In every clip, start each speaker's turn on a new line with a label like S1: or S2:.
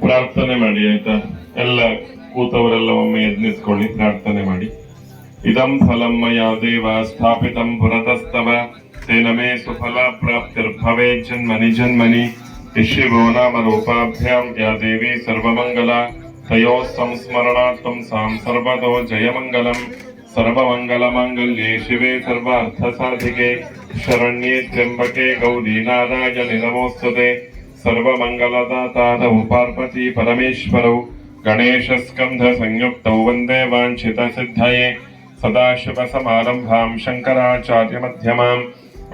S1: ಪ್ರಾರ್ಥನೆ ಮಾಡಿ ಆಯ್ತಾ. ಎಲ್ಲ ಕೂತವರೆಲ್ಲ ಒಮ್ಮೆ ಯತ್ನಿಸ್ಕೊಳ್ಳಿ, ಪ್ರಾರ್ಥನೆ ಮಾಡಿ. ಇದಂ ಫಲಂ ಮಯಾ ದೇವ ಸ್ಥಾಪಿತಂ ಪುರತಸ್ತವ ತೇನ ಮೇ ಸುಫಲ ಪ್ರಾಪ್ತಿರ್ಭವೇ ಜನ್ಮನಿ ಜನ್ಮನಿ ಶಿವೋ ನಾಮ ರೂಪಾಭ್ಯಾಂ ಯಾ ದೇವಿ ಸರ್ವಮಂಗಲ ತಯೋ ಸಂಸ್ಮರಣಾರ್ಥಂ ಸಾಂ ಸರ್ವದೋ ಜಯಮಂಗಲಂ ಸರ್ವಮಂಗಲ ಮಾಂಗಲ್ಯೆ ಶಿವೆ ಸರ್ವಾರ್ಥ ಸಾಧಿಕೆ ಶರಣ್ಯೆ ತ್ರ್ಯಂಬಕೆ ಗೌರಿ ನಾರಾಯಣಿ ನಮೋಸ್ತುತೆ ಸರ್ವಮಂಗಲದಾತಾರೌ ಪಾರ್ವತಿ ಪರಮೇಶ್ವರೌ ಗಣೇಶ ಸ್ಕಂಧ ಸಂಯುಕ್ತೌ ವಂದೇ ವಾಂಛಿತ ಸಿದ್ಧಯೇ ಸದಾಶಿವ ಸಮಾರಂಭಾಂ ಶಂಕರಾಚಾರ್ಯ ಮಧ್ಯಮಾಂ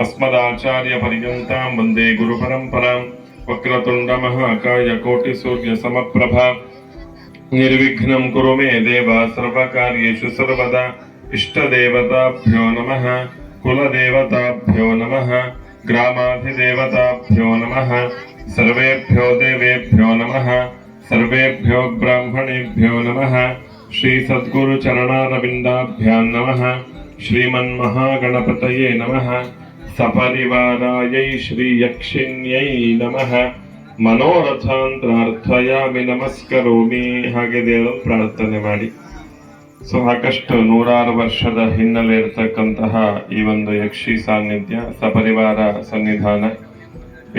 S1: ಅಸ್ಮದಾಚಾರ್ಯ ಪರ್ಯಂತಾಂ ವಂದೇ ಗುರು ಪರಂಪರಾಂ ವಕ್ರತುಂಡ ಮಹಾಕಾಯ ಕೋಟಿ ಸೂರ್ಯ ಸಮಪ್ರಭಾ ನಿರ್ವಿಘ್ನಂ ಕುರು ಮೇ ದೇವ ಸರ್ವಕಾರ್ಯೇಷು ಸರ್ವದಾ ಇಷ್ಟದೇವತಾಭ್ಯೋ ನಮಃ ಕುಲದೇವತಾಭ್ಯೋ ನಮಃ ಗ್ರಾಮಾಧಿದೇವತಾಭ್ಯೋ ನಮಃ ಸರ್ವೇಭ್ಯೋ ದೇವೇಭ್ಯೋ ನಮಃ ಸರ್ವೇಭ್ಯೋ ಬ್ರಾಹ್ಮಣೇಭ್ಯೋ ನಮಃ ಶ್ರೀ ಸದ್ಗುರು ಚರಣಾರವಿಂದಾಭ್ಯಾಂ ನಮಃ ಶ್ರೀಮನ್ಮಹಾಗಣಪತಯೇ ನಮಃ ಸಪರಿವಾರಾಯೈ ಶ್ರೀ ಯಕ್ಷಿಣ್ಯೈ ನಮಃ ಮನೋರಥಾಂತರಾರ್ಥಯಾಮಿ ನಮಸ್ಕರೋಮಿ. ಹಾಗೆ ದೇವರು ಪ್ರಾರ್ಥನೆ ಮಾಡಿ. ಸಾಕಷ್ಟು 106 ವರ್ಷದ ಹಿನ್ನೆಲೆ ಇರತಕ್ಕಂತಹ ಈ ಒಂದು ಯಕ್ಷಿ ಸಾನ್ನಿಧ್ಯ, ಸಪರಿವಾರ ಸನ್ನಿಧಾನ,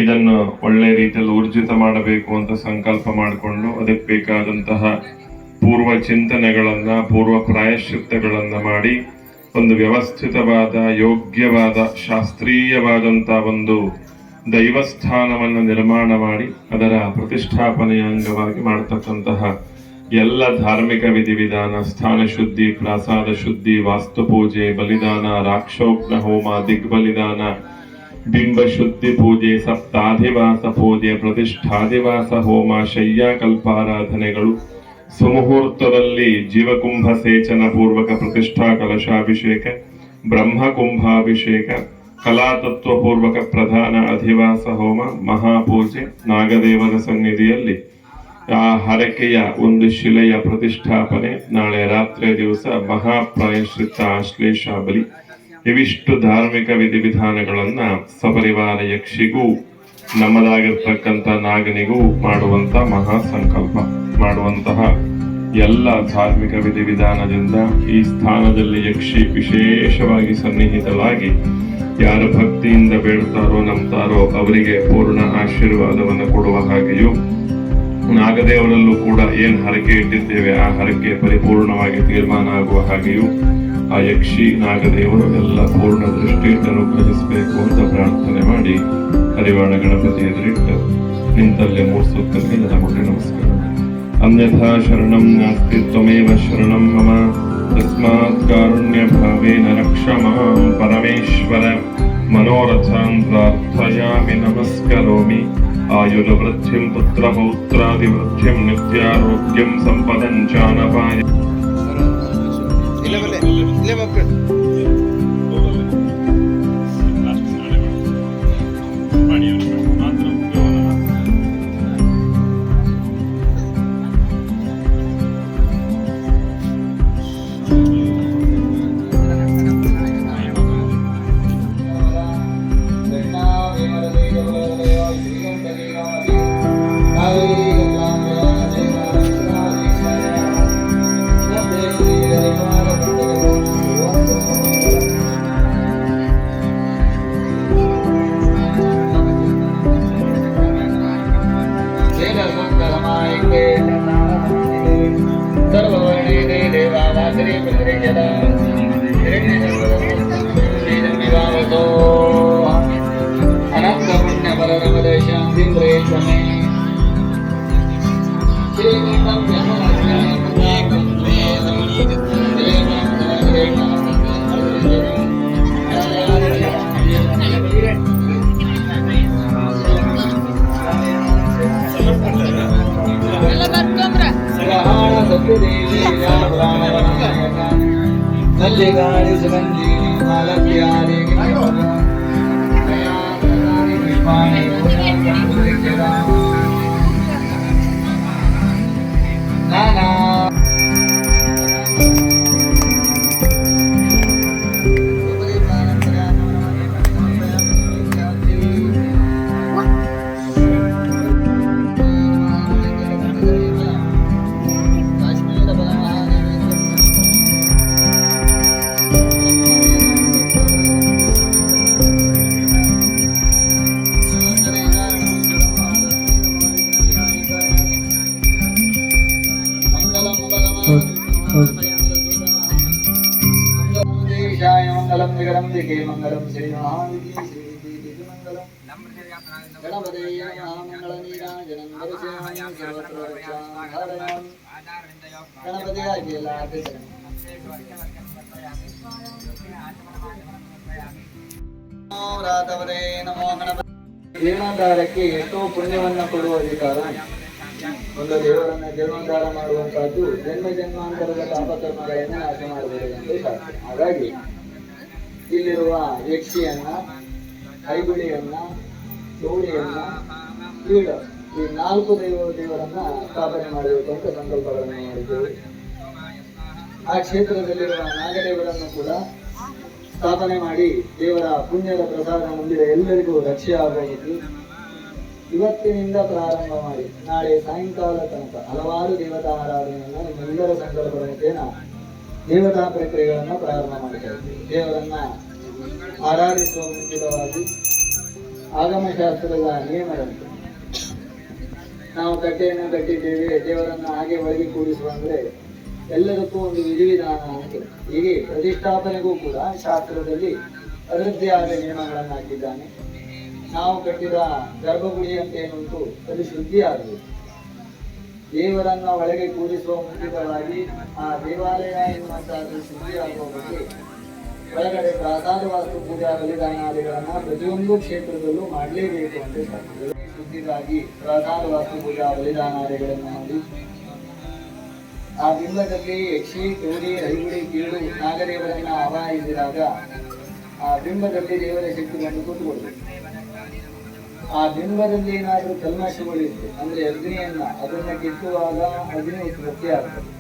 S1: ಇದನ್ನು ಒಳ್ಳೆ ರೀತಿಯಲ್ಲಿ ಊರ್ಜಿತ ಮಾಡಬೇಕು ಅಂತ ಸಂಕಲ್ಪ ಮಾಡಿಕೊಂಡು ಅದಕ್ಕೆ ಬೇಕಾದಂತಹ ಪೂರ್ವ ಚಿಂತನೆಗಳನ್ನ, ಪೂರ್ವ ಪ್ರಾಯಶ್ಚಿತ್ತಗಳನ್ನ ಮಾಡಿ ಒಂದು ವ್ಯವಸ್ಥಿತವಾದ, ಯೋಗ್ಯವಾದ, ಶಾಸ್ತ್ರೀಯವಾದಂತಹ ಒಂದು ದೈವಸ್ಥಾನವನ್ನು ನಿರ್ಮಾಣ ಮಾಡಿ ಅದರ ಪ್ರತಿಷ್ಠಾಪನೆಯ ಅಂಗವಾಗಿ ಮಾಡತಕ್ಕಂತಹ ಎಲ್ಲ ಧಾರ್ಮಿಕ ವಿಧಿವಿಧಾನ, ಸ್ಥಾನ ಶುದ್ಧಿ, ಪ್ರಾಸಾದ ಶುದ್ಧಿ, ವಾಸ್ತು ಪೂಜೆ, ಬಲಿದಾನ, ರಾಕ್ಷೋಗ್ನ ಹೋಮ, ದಿಗ್ಬಲಿದಾನ, ಬಿಂಬ ಶುದ್ಧಿ ಪೂಜೆ, ಸಪ್ತಾಧಿವಾಸ ಪೂಜೆ, ಪ್ರತಿಷ್ಠಾಧಿವಾಸ ಹೋಮ, ಶಯ್ಯಾ ಕಲ್ಪಾರಾಧನೆಗಳು, ಸುಮುಹೂರ್ತದಲ್ಲಿ ಜೀವಕುಂಭ ಸೇಚನ ಪೂರ್ವಕ ಪ್ರತಿಷ್ಠಾ ಕಲಶಾಭಿಷೇಕ, ಬ್ರಹ್ಮಕುಂಭಾಭಿಷೇಕ, ಕಲಾತತ್ವ ಪೂರ್ವಕ ಪ್ರಧಾನ ಅಧಿವಾಸ ಹೋಮ, ಮಹಾಪೂಜೆ, ನಾಗದೇವರ ಸನ್ನಿಧಿಯಲ್ಲಿ ಆ ಹರಕೆಯ ಒಂದು ಶಿಲೆಯ ಪ್ರತಿಷ್ಠಾಪನೆ, ನಾಳೆ ರಾತ್ರಿ ದಿವಸ ಮಹಾಪ್ರಾಯಶ್ಚಿತ್ತ ಆಶ್ಲೇಷ ಬಲಿ, ಇವಿಷ್ಟು ಧಾರ್ಮಿಕ ವಿಧಿವಿಧಾನಗಳನ್ನ ಸಪರಿವಾರ ಯಕ್ಷಿಗೂ ನಮ್ಮದಾಗಿರ್ತಕ್ಕಂಥ ನಾಗನಿಗೂ ಮಾಡುವಂತ ಮಹಾ ಸಂಕಲ್ಪ ಮಾಡುವಂತಹ ಎಲ್ಲ ಧಾರ್ಮಿಕ ವಿಧಿವಿಧಾನದಿಂದ ಈ ಸ್ಥಾನದಲ್ಲಿ ಯಕ್ಷಿ ವಿಶೇಷವಾಗಿ ಸನ್ನಿಹಿತಳಾಗಿ ಯಾರು ಭಕ್ತಿಯಿಂದ ಬೇಡ್ತಾರೋ ನಂಬ್ತಾರೋ ಅವರಿಗೆ ಪೂರ್ಣ ಆಶೀರ್ವಾದವನ್ನು ಕೊಡುವ ಹಾಗೆಯೂ, ನಾಗದೇವರಲ್ಲೂ ಕೂಡ ಏನ್ ಹರಕೆ ಇಟ್ಟಿದ್ದೇವೆ ಆ ಹರಕೆ ಪರಿಪೂರ್ಣವಾಗಿ ತೀರ್ಮಾನ ಆಗುವ ಹಾಗೆಯೂ ಆ ಯಕ್ಷಿ ನಾಗದೇವರು ಎಲ್ಲ ಪೂರ್ಣ ದೃಷ್ಟಿಯಿಂದ ಅನುಗ್ರಹಿಸಬೇಕು ಅಂತ ಪ್ರಾರ್ಥನೆ ಮಾಡಿ ಹರಿವಾಣ ಗಣಪತಿ ಎದುರಿಟ್ಟು ನಿಂತಲ್ಲೇ 3 ಸುತ್ತಲ್ಲಿ ನಮಗೆ ನಮಸ್ಕಾರ. ಅನ್ಯಥಾ ಶರಣಂ ನಾಸ್ತಿ ತ್ವಮೇವ ಶರಣಂ ಮಮ ತಸ್ಮಾತ್ ಕಾರುಣ್ಯ ಭಾವೇನ ರಕ್ಷ ಮಾಂ ಪರಮೇಶ್ವರ. ಮನೋರಥಾನ್ ಪ್ರಾರ್ಥಯಾಮಿ ನಮಸ್ಕರೋಮಿ. ಆಯುರ್ವೃದ್ಧಿಂ ಪುತ್ರಪೌತ್ರಾದಿವೃದ್ಧಿಂ ನಿತ್ಯಾರೋಗ್ಯಂ ಸಂಪದಂ ಚಾನಪಾಯ.
S2: ಮಲ್ಲಿಗಾಡಿ ಸುಗಂಧಿ ಮಾಲಕ್ಯಾದಿ ಮಂಗಳಂ ಶ್ರೀ ಮಹಾವಿದ್ಯೆ ಶ್ರೀ ವಿದ್ಯೆ ಮಂಗಳಂ ಗಣಪತಯೇ ನಮಃ ಮಂಗಳ ನೀರಾಜನಂ ದರ್ಶಯಾಮಿ ಸರ್ವತ್ರ ರಕ್ಷಾಂ ಧಾರಯಾಮಿ ಗಣಪತಿಯಾಗಿ ಎಲ್ಲ ಆರ್ಥಿಕರಣ ರಾತವರೇ ನಮೋ ಗಣಪತಿ. ಜೀರ್ಣೋದ್ಧಾರಕ್ಕೆ ಎಷ್ಟೋ ಪುಣ್ಯವನ್ನ ಕೊಡುವ ಅಧಿಕಾರ ಒಂದು ದೇವರನ್ನ ಜೀರ್ಣೋದ್ಧಾರ ಮಾಡುವಂತಹದ್ದು ಜನ್ಮ ಜನ್ಮಾಂತರದ ಪಾಪಕರ್ಮಗಳನ್ನ ನಾಶ ಮಾಡಬಹುದು ಎಂದು ಶಾಸ್ತ್ರ. ಹಾಗಾಗಿ ಇಲ್ಲಿರುವ ಯಕ್ಷಿಯನ್ನ, ಕೈಗುಳಿಯನ್ನ, ಚೌಳಿಯನ್ನ, ಕೀಳ ಈ 4 ದೇವರನ್ನ ಸ್ಥಾಪನೆ ಮಾಡಬೇಕು ಅಂತ ಸಂಕಲ್ಪಗಳನ್ನು ಮಾಡಿದ್ದೇವೆ. ಆ ಕ್ಷೇತ್ರದಲ್ಲಿರುವ ನಾಗದೇವರನ್ನು ಕೂಡ ಸ್ಥಾಪನೆ ಮಾಡಿ ದೇವರ ಪುಣ್ಯದ ಪ್ರಸಾದ ಹೊಂದಿದ ಎಲ್ಲರಿಗೂ ರಕ್ಷೆ ಆಗುವುದು. ಇವತ್ತಿನಿಂದ ಪ್ರಾರಂಭ ಮಾಡಿ ನಾಳೆ ಸಾಯಂಕಾಲ ತನಕ ಹಲವಾರು ದೇವತಾ ಆರಾಧನೆಯನ್ನು ನಿಮ್ಮೆಲ್ಲರ ಸಂಕಲ್ಪದ ಮುಖೇನ ದೇವತಾ ಪ್ರಕ್ರಿಯೆಗಳನ್ನು ಪ್ರಾರಂಭ ಮಾಡ್ತಾ ಇದ್ದೀವಿ. ದೇವರನ್ನ ಆರಾಧಿಸುವ ಮುಂಚಿತವಾಗಿ ಆಗಮಶಾಸ್ತ್ರದ ನಿಯಮದಂತೆ ನಾವು ಕಟ್ಟೆಯನ್ನು ಕಟ್ಟಿದ್ದೇವೆ, ದೇವರನ್ನ ಹಾಗೆ ಒಳಗೆ ಕೂಡಿಸುವ ಅಂದ್ರೆ ಎಲ್ಲದಕ್ಕೂ ಒಂದು ವಿಧಿವಿಧಾನ ಅಂತ. ಹೀಗೆ ಪ್ರತಿಷ್ಠಾಪನೆಗೂ ಕೂಡ ಶಾಸ್ತ್ರದಲ್ಲಿ ಅದರದ್ದೇ ಆದ ನಿಯಮಗಳನ್ನು ಹಾಕಿದ್ದಾನೆ. ನಾವು ಕಟ್ಟಿದ ಗರ್ಭಗುಡಿ ಅಂತ ಏನುಂಟು ಅದು ಶುದ್ಧಿ ಆಗಬೇಕು. ದೇವರನ್ನ ಒಳಗೆ ಕೂಡಿಸುವ ಮುಂಚಿತವಾಗಿ ಆ ದೇವಾಲಯ ಎನ್ನುವಂತಹದ್ದು ಶುದ್ಧಿ ಆಗುವ ಬಗ್ಗೆ ಒಳಗಡೆ ಪ್ರಸಾದ ವಾಸ್ತು ಪೂಜಾ ಬಲಿದಾನಾದಿಗಳನ್ನ ಪ್ರತಿಯೊಂದು ಕ್ಷೇತ್ರದಲ್ಲೂ ಮಾಡಲೇಬೇಕು ಅಂತ ಶಾಸ್ತ್ರ. ಶುದ್ಧಿಗಾಗಿ ಪ್ರಸಾದ ವಾಸ್ತು ಪೂಜಾ ಬಲಿದಾನಾದಿಗಳನ್ನು ಮಾಡಿ ಆ ಬಿಂಬದಲ್ಲಿ ಯಕ್ಷಿ, ಗೌರಿ, ಹೈಗುಡಿ, ಕೀಳು ನಾಗದೇವರನ್ನ ಆವಾಹಿಸಿದಾಗ ಆ ಬಿಂಬದಲ್ಲಿ ದೇವರ ಶಕ್ತಿಗಳನ್ನು ಕೂತ್ಕೊಳ್ಬೇಕು. ಆ ಬಿಂಬದಲ್ಲಿ ಏನಾದರೂ ಕಲ್ಮಶಗಳಿತ್ತು ಅಂದ್ರೆ ಅಗ್ನಿಯನ್ನ ಅದನ್ನ ಕೆತ್ತುವಾಗ ಅಗ್ನಿ ಉತ್ಪತ್ತಿ ಆಗ್ತದೆ.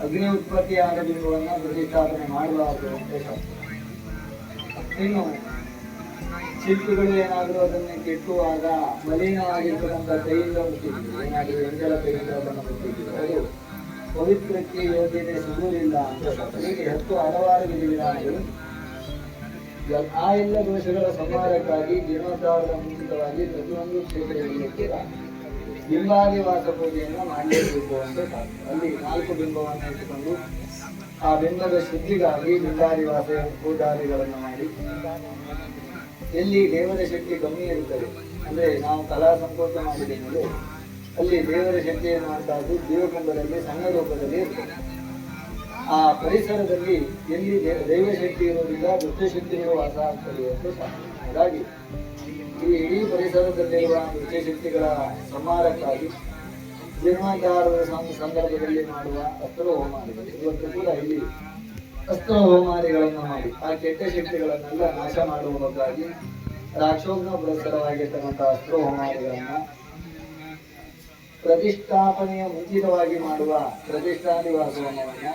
S2: ಅಗ್ನಿ ಉತ್ಪತ್ತಿ ಆದ ಬಿಂಬವನ್ನ ಪ್ರತಿಷ್ಠಾಪನೆ ಮಾಡಬಾರದು ಅಂತ ಶಾಸ್ತ್ರ. ಇನ್ನು ಶಿಲ್ಪಿಗಳು ಏನಾದರೂ ಅದನ್ನು ಕೆತ್ತುವಾಗ ಮಲಿನವಾಗಿರ್ತಕ್ಕಂಥ ಕೈಯಿಂದ ಮುಟ್ಟಿದ್ರು, ಏನಾದರೂ ಎಂಜಲ ಕೈಯಿಂದ ಅದನ್ನು ಮುಟ್ಟಿದ್ರು, ಅದು ಪವಿತ್ರಕ್ಕೆ ಯೋಗ್ಯತೆ ಸಿಗುವುದಿಲ್ಲ ಅಂತ ಹೀಗೆ 10 ಹಲವಾರು ವಿಧಿವಿಧಾನಗಳು. ಆ ಎಲ್ಲ ದೋಷಗಳ ಸಂಹಾರಕ್ಕಾಗಿ ಜೀರ್ಣೋದ್ಧಾರದ ಮುಂಚಿತವಾಗಿ ಪ್ರತಿಯೊಂದು ಕ್ಷೇತ್ರದಲ್ಲೂ ಕೂಡ ಬಿಂಬಾದಿವಾಸ ಪೂಜೆಯನ್ನು ಮಾಡಲೇಬೇಕು ಅಂತ ಶಾಸ್ತ್ರ. ಅಲ್ಲಿ 4 ಬಿಂಬವನ್ನು ಇಟ್ಟುಕೊಂಡು ಆ ಬಿಂಬದ ಶುದ್ಧಿಗಾಗಿ ಬಿಂಬಾದಿವಾಸ ಪೂಜಾದಿಗಳನ್ನು ಮಾಡಿ ಎಲ್ಲಿ ದೇವರ ಶಕ್ತಿ ಕಮ್ಮಿ ಇರುತ್ತದೆ ಅಂದ್ರೆ ನಾವು ಕಲಾ ಸಂಕೋಚ ಮಾಡಿದ ಮೇಲೆ ಅಲ್ಲಿ ದೇವರ ಶಕ್ತಿ ಎನ್ನುವಂತಹದ್ದು ಜೀವಕುಂಭದಲ್ಲಿ ಸಣ್ಣ ರೂಪದಲ್ಲಿ ಇರ್ತದೆ. ಆ ಪರಿಸರದಲ್ಲಿ ಎಲ್ಲಿ ದೈವಶಕ್ತಿ ಇರೋದ್ರಿಂದ ದುಷ್ಟಶಕ್ತಿಗಳು ವಾಸ ಆಗ್ತದೆ ಅಂತ ಶಾಸ್ತ್ರ. ಹಾಗಾಗಿ ಈ ಇಡೀ ಪರಿಸರದಲ್ಲಿರುವ ದುಷ್ಟಶಕ್ತಿಗಳ ಸಂಹಾರಕ್ಕಾಗಿ ಜೀರ್ಣೋದ್ಧಾರದ ಸಂದರ್ಭದಲ್ಲಿ ಮಾಡುವ ಅಸ್ತ್ರ ಹೋಮಾದಿಗಳು. ಇವತ್ತು ಕೂಡ ಇಲ್ಲಿ ಅಸ್ತ್ರ ಹೋಮಾದಿಗಳನ್ನು ಮಾಡಿ ಆ ಕೆಟ್ಟ ಶಕ್ತಿಗಳನ್ನೆಲ್ಲ ನಾಶ ಮಾಡುವುದಕ್ಕಾಗಿ ರಾಕ್ಷೋಗ್ನ ಪುರಸ್ಕರವಾಗಿರ್ತಕ್ಕಂಥ ಅಸ್ತ್ರ ಹೋಮಾದಿಗಳನ್ನ ಪ್ರತಿಷ್ಠಾಪನೆಯ ಮುಂಚಿತವಾಗಿ ಮಾಡುವ ಪ್ರತಿಷ್ಠಾದಿವಾಸ ಹೋಮವನ್ನ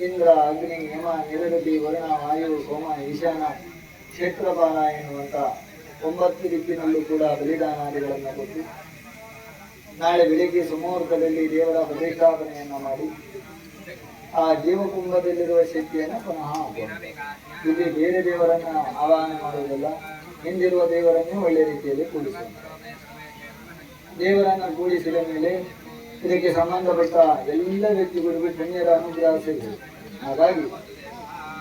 S2: ಇಂದ್ರ, ಅಗ್ನಿ, ಯಮ, ನಿರಗತಿ, ವರುಣ, ವಾಯು, ಸೋಮ, ಈಶಾನ, ಕ್ಷೇತ್ರಪಾಲ ಎನ್ನುವಂತ 9 ದಿಕ್ಕಿನಲ್ಲೂ ಕೂಡ ಬಲಿದಾನಾದಿಗಳನ್ನು ಕೊಟ್ಟು ನಾಳೆ ಬೆಳಿಗ್ಗೆ ಸುಮುಹೂರ್ತದಲ್ಲಿ ದೇವರ ಪ್ರತಿಷ್ಠಾಪನೆಯನ್ನು ಮಾಡಿ ಆ ಜೀವಕುಂಭದಲ್ಲಿರುವ ಶಕ್ತಿಯನ್ನು ಪುನಃ ಇಲ್ಲಿ ಬೇರೆ ದೇವರನ್ನ ಆವಾಹನೆ ಮಾಡುವುದಿಲ್ಲ, ಹಿಂದಿರುವ ದೇವರನ್ನೇ ಒಳ್ಳೆ ರೀತಿಯಲ್ಲಿ ಕೂಡಿಸುವುದು. ದೇವರನ್ನು ಕೂಡಿಸಿದ ಮೇಲೆ ಇದಕ್ಕೆ ಸಂಬಂಧಪಟ್ಟ ಎಲ್ಲ ವ್ಯಕ್ತಿಗಳಿಗೂ ಗಣ್ಯರ ಅನುಗ್ರಹ ಸಿಗುವುದು. ಹಾಗಾಗಿ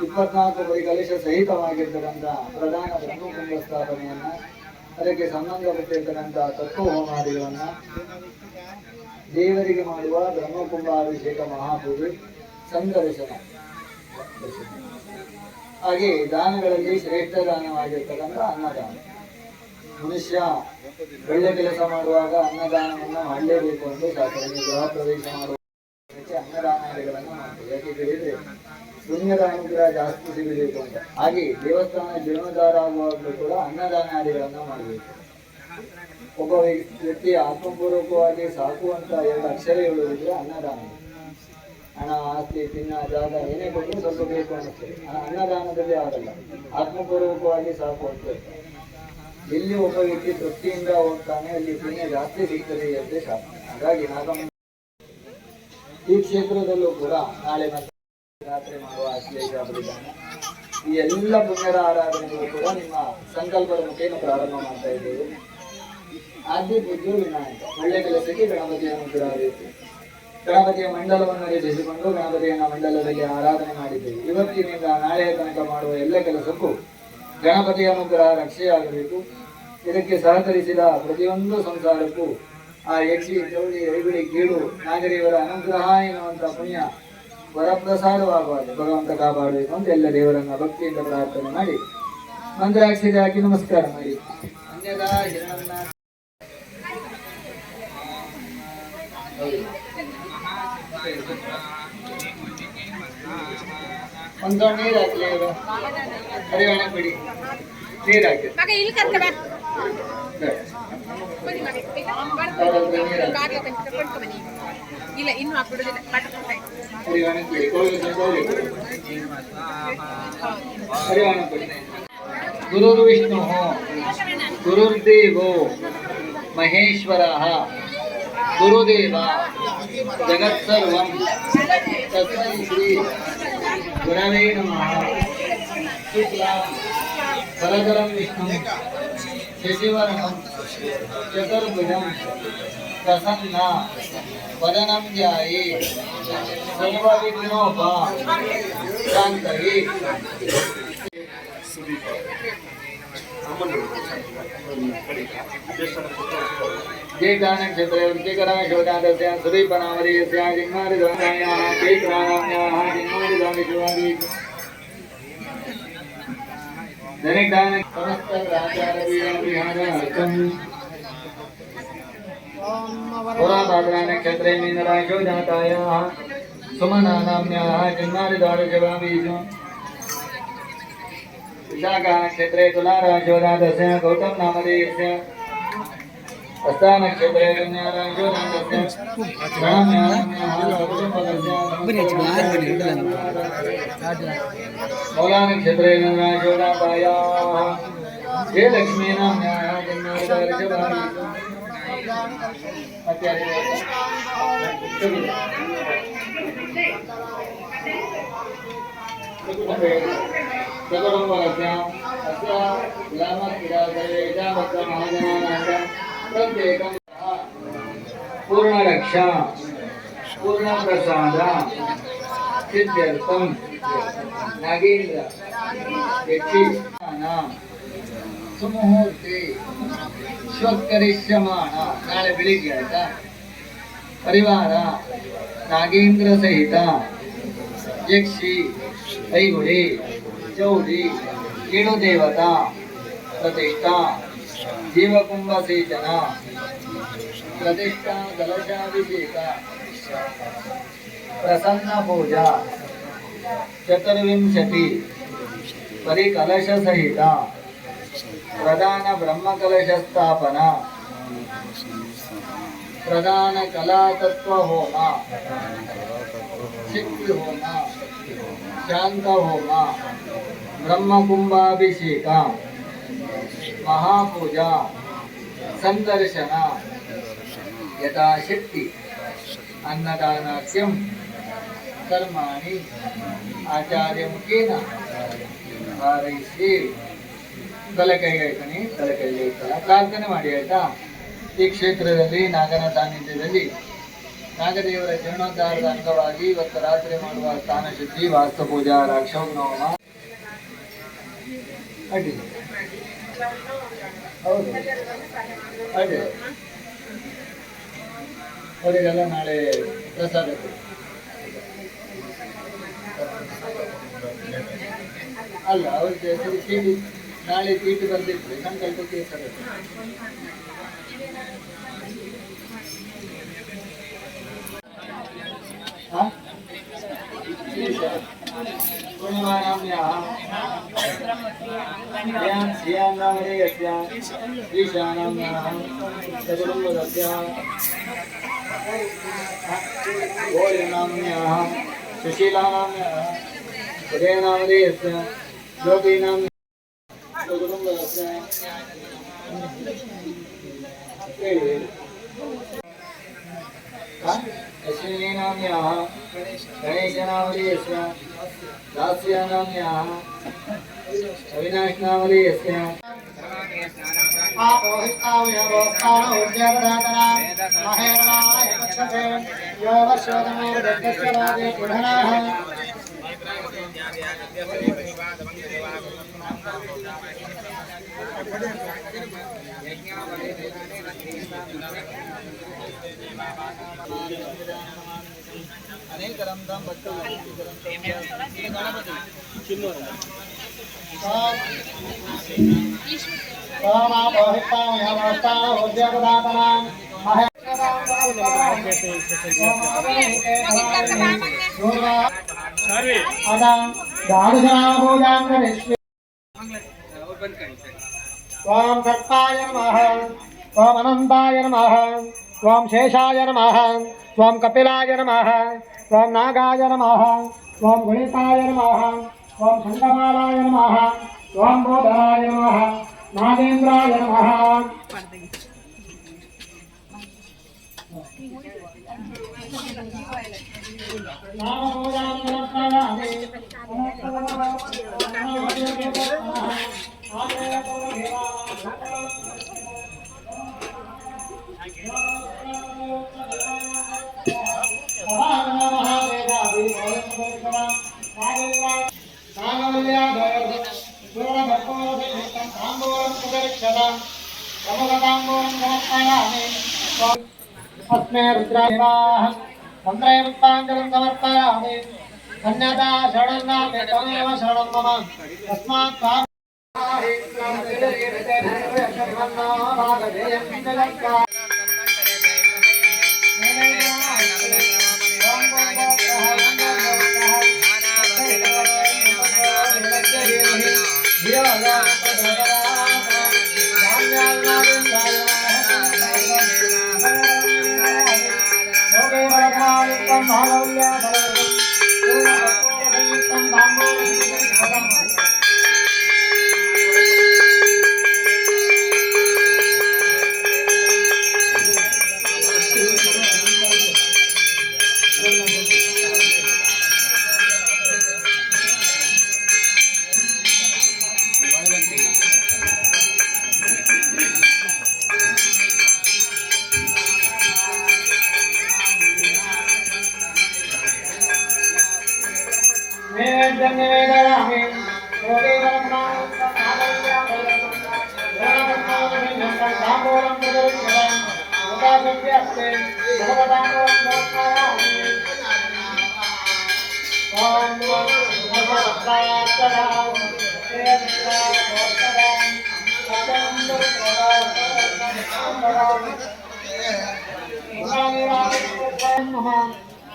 S2: 24 ಪರಿಕಲಶ ಸಹಿತವಾಗಿರ್ತಕ್ಕಂಥ ಪ್ರಧಾನ ಬ್ರಹ್ಮಕುಂಭ ಸ್ಥಾಪನೆಯನ್ನ, ಅದಕ್ಕೆ ಸಂಬಂಧಪಟ್ಟಿರ್ತಕ್ಕಂಥ ತತ್ವ ಹೋಮಾದಿಗಳನ್ನ, ದೇವರಿಗೆ ಮಾಡುವ ಬ್ರಹ್ಮಕುಂಭಾಭಿಷೇಕ ಮಹಾಪೂಜೆ, ಸಂದರ್ಶನ, ಹಾಗೆ ದಾನಗಳಲ್ಲಿ ಶ್ರೇಷ್ಠ ದಾನವಾಗಿರ್ತಕ್ಕಂಥ ಅನ್ನದಾನ. ಮನುಷ್ಯ ಒಳ್ಳೆ ಕೆಲಸ ಮಾಡುವಾಗ ಅನ್ನದಾನವನ್ನು ಮಾಡಲೇಬೇಕು ಅಂತ ಶಾಸ್ತ್ರ. ಗೃಹ ಪ್ರವೇಶ ಮಾಡುವ ಅನ್ನದಾನಾದಿಗಳನ್ನು ಮಾಡ್ತೀವಿ. ಯಾಕೆ ಹೇಳಿದ್ರೆ ಪುಣ್ಯದ ಅನುಗ್ರಹ ಜಾಸ್ತಿ ಸಿಗಬೇಕು ಅಂತ. ಹಾಗೆ ದೇವಸ್ಥಾನ ಜೀರ್ಣೋದ್ಧಾರ ಆಗುವಾಗಲೂ ಕೂಡ ಅನ್ನದಾನಾದಿಗಳನ್ನ ಮಾಡಬೇಕು. ಒಬ್ಬ ವ್ಯಕ್ತಿ ಆತ್ಮಪೂರ್ವಕವಾಗಿ ಸಾಕುವಂತ 2 ಅಕ್ಷರ ಹೇಳುವುದಿದ್ರೆ ಅನ್ನದಾನ. ಹಣ, ಆಸ್ತಿ, ಚಿನ್ನ, ಜಾಗ ಏನೇ ಕೊಟ್ಟರು ಸ್ವಲ್ಪ ಬೇಕು ಅನ್ನಿಸ್ತದೆ. ಅನ್ನದಾನದಲ್ಲಿ ಆಗಲ್ಲ, ಆತ್ಮಪೂರ್ವಕವಾಗಿ ಸಾಕುವಂತ. ಎಲ್ಲಿ ಒಬ್ಬ ವ್ಯಕ್ತಿ ತೃಪ್ತಿಯಿಂದ ಹೋಗ್ತಾನೆ ಅಲ್ಲಿ ಪುಣ್ಯ ಜಾಸ್ತಿ ಸಿಗ್ತದೆ ಅಂತ ಶಾಸ್ತ್ರ. ಹಾಗಾಗಿ ಈ ಕ್ಷೇತ್ರದಲ್ಲೂ ಕೂಡ ನಾಳೆ ರಾತ್ರಿ ಮಾಡುವ ಅಶ್ಲೇಷ ಬಲಿದಾನ, ಈ ಎಲ್ಲ ಪುಣ್ಯರ ಆರಾಧನೆಗಳು ಕೂಡ ನಿಮ್ಮ ಸಂಕಲ್ಪದ ಮುಖೇನ ಪ್ರಾರಂಭ ಮಾಡ್ತಾ ಇದ್ದೇವೆ. ಆದ್ಯ ಪೂಜ್ಯ ವಿನಾಯಕ, ಒಳ್ಳೆ ಕೆಲಸಕ್ಕೆ ಗಣಪತಿ ಅನುಗ್ರಹ ಬೇಕು. ಗಣಪತಿಯ ಮಂಡಲವನ್ನು ರಚಿಸಿಕೊಂಡು ಗಣಪತಿಯನ್ನ ಮಂಡಲದಲ್ಲಿ ಆರಾಧನೆ ಮಾಡಿದ್ದೇವೆ. ಇವತ್ತಿನಿಂದ ನಾಳೆಯ ತನಕ ಮಾಡುವ ಎಲ್ಲ ಕೆಲಸಕ್ಕೂ ಗಣಪತಿಯ ಅನುಗ್ರಹ ರಕ್ಷೆಯಾಗಬೇಕು. ಇದಕ್ಕೆ ಸಹಕರಿಸಿದ ಪ್ರತಿಯೊಂದು ಸಂಸಾರಕ್ಕೂ ಆ ಯಕ್ಷಿ ಗೌರಿ ಐಗುಳಿ ಕೀಳು ನಾಗದೇವರ ಅನುಗ್ರಹ ಎನ್ನುವಂಥ ಪುಣ್ಯ ವರಪ್ರಸಾದವಾಗುವುದು. ಭಗವಂತ ಕಾಪಾಡಬೇಕು ಅಂತ ಎಲ್ಲ ದೇವರನ್ನ ಭಕ್ತಿಯಿಂದ ಪ್ರಾರ್ಥನೆ ಮಾಡಿ ಮಂತ್ರಾಕ್ಷರಿ ಹಾಕಿ ನಮಸ್ಕಾರ ಮಾಡಿ. ಅನ್ಯದಾ ಹಿರಣ್ಯ ಒಂದು ನೀರು ಹಾಕ್ಲಿ, ಹರಿವಾಣ ಬಿಡಿ, ನೀರು ಹಾಕಿ ಹರಿವಾಣ ಬಿಡಿ, ಹರಿವಾಣ ಬಿಡಿ. ಗುರುರ್ವಿಷ್ಣು ಗುರುರ್ದೇವೋ ಮಹೇಶ್ವರಃ ಗುರುದೇವ ಜಗತ್ಸರ್ವಂ ತಸ್ಮೈ ಶ್ರೀ ಗುರವೇ ನಮಃ. ಶುಕ್ಲಾಂ ವರದರಂ ವಿಷ್ಣುಂ ಶಶಿವರ್ಣಂ ಚತುರ್ಭುಜಂ ಪ್ರಸನ್ನ ವದನಂ ಧ್ಯಾಯೇ ಸರ್ವವಿಘ್ನೋಪಶಾಂತಯೇ. जय कारणक्षेत्रे वृत्तिकरणशोधादस्य सुदीपनामधेयस्य जिह्मादिद्वारायाः चैत्रानाम्याः जिह्मादिद्वारिशिवादि दैनिकदान समस्तराचारविहारार्थम् पुराभाद्रानक्षत्रे मीनराशोजातायाः सुमनानाम्याः जिह्मादिद्वारिशिवादि विशाखानक्षत्रे तुलाराशोदादस्य गौतम नामधेयस्य हस्तानक्षत्रे कन्याराशोदादस्य मौलानक्षत्रे गणराशोदातायाः हे लक्ष्मीनाम्याः पूर्ण रक्षा पूर्ण प्रसाद सिद्ध्यर्थम नागेंद्र यक्षिण सुमुहूर्ते ಶ್ವಕರಿಷ್ಯಮಾಣ ನಾಳೆ ಬೆಳಿಗ್ಗೆ ಆಯ್ತಾ ಪರಿವಾರ ನಾಗೇಂದ್ರ ಸಹಿತ ಯಕ್ಷಿ ಐಗುಳಿ ಚೌಡಿ ಕಿಡು ದೇವತಾ ಪ್ರತಿಷ್ಠಾ ಜೀವಕುಂಭ ಸೇಚನ ಪ್ರತಿಷ್ಠಾ ಕಲಶಾಭಿಷೇಕ ಪ್ರಸನ್ನ ಪೂಜಾ ಚತುರ್ವಿಂಶತಿ ಪರಿಕಲಶ ಸಹಿತ ಪ್ರಧಾನ ಬ್ರಹ್ಮಕಲಶ ಸ್ಥಾಪನ ಪ್ರಧಾನ ಕಲಾತತ್ವ ಹೋಮ ಶಕ್ತಿ ಹೋಮ ಶಾಂತ ಹೋಮ ಬ್ರಹ್ಮಕುಂಭಾಭಿಷೇಕ ಮಹಾಪೂಜಾ ಸಂದರ್ಶನ ಯಥಾಶಕ್ತಿ ಅನ್ನದಾನಾಖ್ಯಂ ಕರ್ಮಾಣಿ ಆಚಾರ್ಯ ಮುಖೇನ ಹಾರೈಸಿ ತಲೆಕೈಗೆ ಇಡ್ತಾನೆ, ತಲೆಕೈಗೆ ಇಡ್ತಾನೆ. ಪ್ರಾರ್ಥನೆ ಮಾಡಿ ಆಯ್ತಾ. ಈ ಕ್ಷೇತ್ರದಲ್ಲಿ ನಾಗನ ಸಾನ್ನಿಧ್ಯದಲ್ಲಿ ನಾಗದೇವರ ಜೀರ್ಣೋದ್ಧಾರದ ಅಂಗವಾಗಿ ಇವತ್ತು ರಾತ್ರಿ ಮಾಡುವ ಸ್ಥಾನ ಶುದ್ಧಿ, ವಾಸ್ತು ಪೂಜಾ, ರಾಕ್ಷೋಗ್ನೋಮ ಅಡ್ಡಿ ಹೌದು ಅಡ್ಡಿ ಅವರಿಗೆಲ್ಲ ನಾಳೆ ಪ್ರಸಾದ ಅಲ್ಲ ಅವ್ರಿಗೆ ಹೆಸರು ಚೀಟಿ ನಾಳೆ ಚೀಟಿ ಬಂದಿತ್ತು ಸಂಕಲ್ಪಕ್ಕೆ ಹೆಸರು ईशानाम्याः चतुर्मुखस्याः गौरीनाम्याः सुशीलानाम्याः उदयनामधेयस्य ज्योतीनां चतुर्मुखस्य अश्विनीनाम्याः गणेशनामधेयस्य दास्यानाम्याः अविनाशनामधेयस्य आपोहितावयवोत्तानोज्यवदातना महेर्वाय रक्षसे यो वर्षोदमो दत्तस्य वादे पुनः अनेकरं दं भक्तो ओम सर्पाय नमः ओम अनंताय नमः ओम शेषाय नमः ओम कपिलाय नमः ओम नागाय नमः ओम गणेशाय नमः ओम शंखमालाय नमः ओम बोधराय नमः नागेन्द्राय नमः अस्मे रुद्राः तन्त्रे पुष्पाञ्जलिं समर्पयामि अन्यथा शरणं नास्ति त्वमेव शरणं मम तस्मात्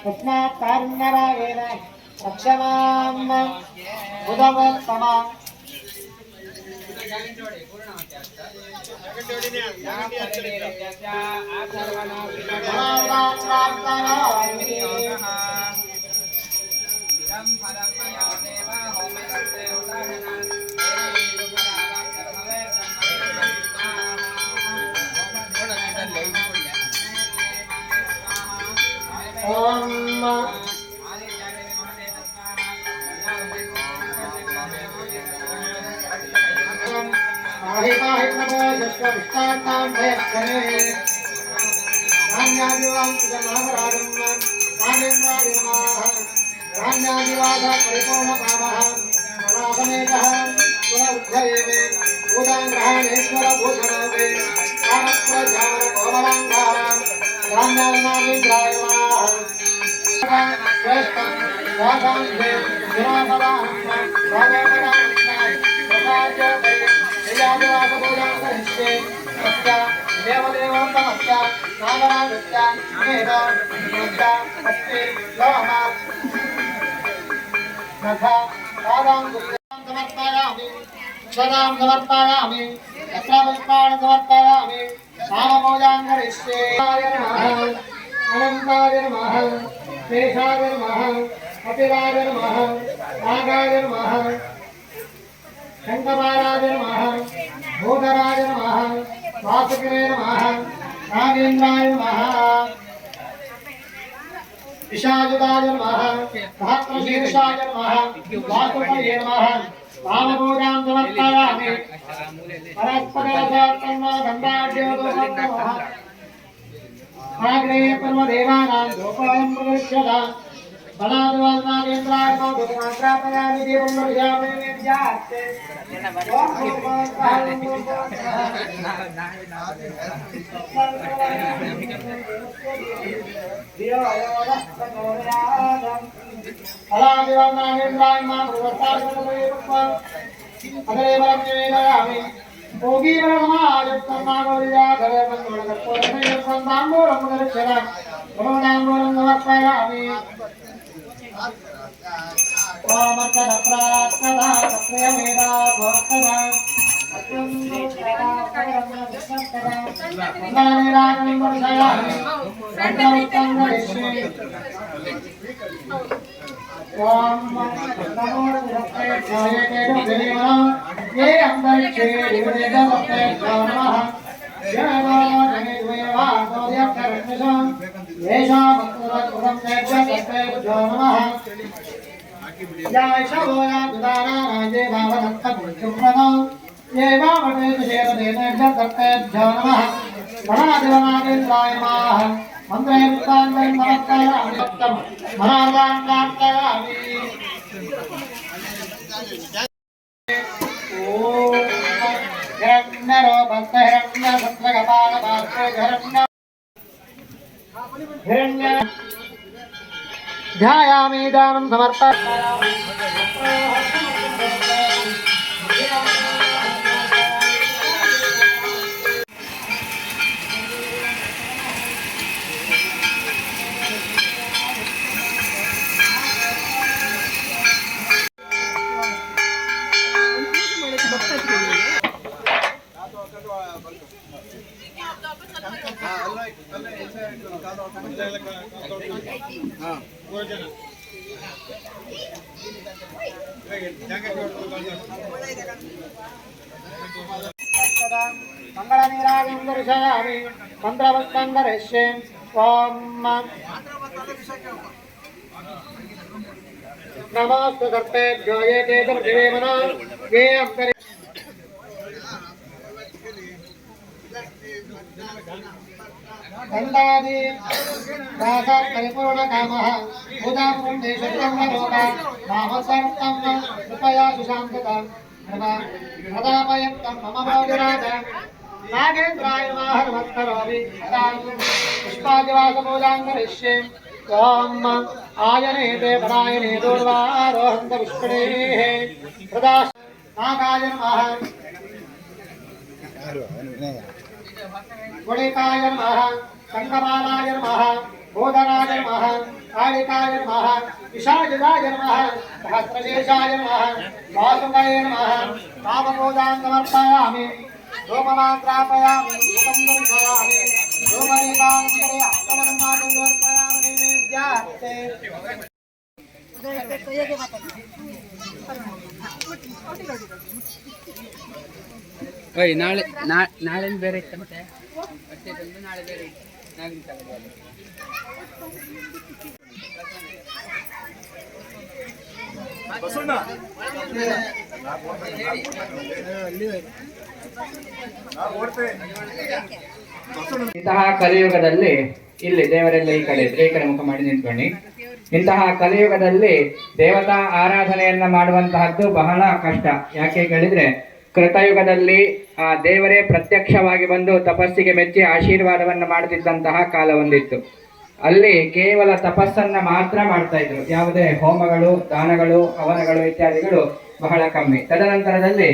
S2: तस्मात् कारुण्यरागेण रक्षमाम् बुधवत्तमा समर्पयामि यत्रापुष्पाणि समर्पयामि नामपूजां करिष्ये अनन्ताय नमः शेषाय नमः कपिलाय नमः नागाय नमः शंखमालाय नमः भूधराय नमः वासुकिने नमः नागेन्द्राय नमः विशाजुदाय नमः सहस्रशीर्षाय नमः वासुपते नमः नामपूजां समर्पयामि परस्परसत्तम गन्धाढ्योदोषं नमः
S3: आग्रे सर्वदेवानां धूपोऽयं प्रदक्ष्यता बलाद्वाल्नागेन्द्राय मात्रापयामि देवं वर्षयामि विद्यास्ते ओम बलाद्वाल्नागेन्द्राय मात्रापयामि भोगी ब्रह्मायुक्तमागोर्या धरे बंधोळगत्पोरमेयसंदाम्बोरमुदरक्षरा भगवनाम्बोरं समर्पयामि ओमर्चन प्रार्थना सप्रियमेधा भोक्तदा वन्दानिराजं वर्षयामि वन्दमुत्तं गरिष्ये ओम नमो भगवते देवाय ये अंतरिक्षे दिव्यदेवते नमः जय देवा गौर्यकर्णशं येषा भक्तवत्पुरं देव्यते नमः जय शवोया दुदाना राजे भावदत्तपुत्रं ये वामने शेरदेने देवते नमः महादेवनागेन्द्राय नमः मंत्रयुक्तांगं नमस्कारामि महार्गान्नात्तयामि ओम हिरण्यरो भक्तहिरण्यसत्रगपालपात्रे हिरण्य ध्यायामि दानं समर्पयामि मंगलनीराजं दर्शयामि मंत्रवत्तं करिष्ये ओम नमोस्तु सर्पेभ्यो ये ते देवना ये अंतरि गन्धादि दासा परिपूर्ण कामः उदां देशं नरोगा नामसर्तं कृपया सुशान्तता प्रदापयन्तं मम भोजराज नागेन्द्राय माहर्वत्करोमि पुष्पादिवासपूजां करिष्ये ओम आयने देवनायने दूर्वारोहन्त पुष्करेः प्रदा नागाय नमः गुणिकाय नमः संगमानाय नमः बोधनाय नमः कालिकाय नमः विशाजदाय नमः सहस्रशेषाय नमः वासुकाय नमः कामपूजां समर्पयामि धूपमाग्रापयामि धूपं दर्शयामि धूपदीपान्तरे अष्टमधर्माणं समर्पयामि नैवेद्यार्थे
S4: ಓಯ್ ನಾಳೆ ಬೇರೆ ಇತ್ತು ಮತ್ತೆ ಅಷ್ಟೇ ತಂದು ನಾಳೆ ಬೇರೆ ಇತ್ತು ನಾಗರಿಕ ಇಂತಹ ಕಲಿಯುಗದಲ್ಲಿ ಇಲ್ಲಿ ದೇವರೆಲ್ಲ ಈ ಕಡೆ ಈ ಕಡೆ ಮುಖ ಮಾಡಿ ನಿಂತ್ಕೊಳ್ಳಿ. ಇಂತಹ ಕಲಿಯುಗದಲ್ಲಿ ದೇವತಾ ಆರಾಧನೆಯನ್ನ ಮಾಡುವಂತಹದ್ದು ಬಹಳ ಕಷ್ಟ. ಯಾಕೆ ಹೇಳಿದ್ರೆ ಕೃತಯುಗದಲ್ಲಿ ಆ ದೇವರೇ ಪ್ರತ್ಯಕ್ಷವಾಗಿ ಬಂದು ತಪಸ್ಸಿಗೆ ಮೆಚ್ಚಿ ಆಶೀರ್ವಾದವನ್ನ ಮಾಡುತ್ತಿದ್ದಂತಹ ಕಾಲ ಒಂದಿತ್ತು. ಅಲ್ಲಿ ಕೇವಲ ತಪಸ್ಸನ್ನ ಮಾತ್ರ ಮಾಡ್ತಾ ಇದ್ರು. ಯಾವುದೇ ಹೋಮಗಳು, ದಾನಗಳು, ಹವನಗಳು ಇತ್ಯಾದಿಗಳು ಬಹಳ ಕಮ್ಮಿ. ತದನಂತರದಲ್ಲಿ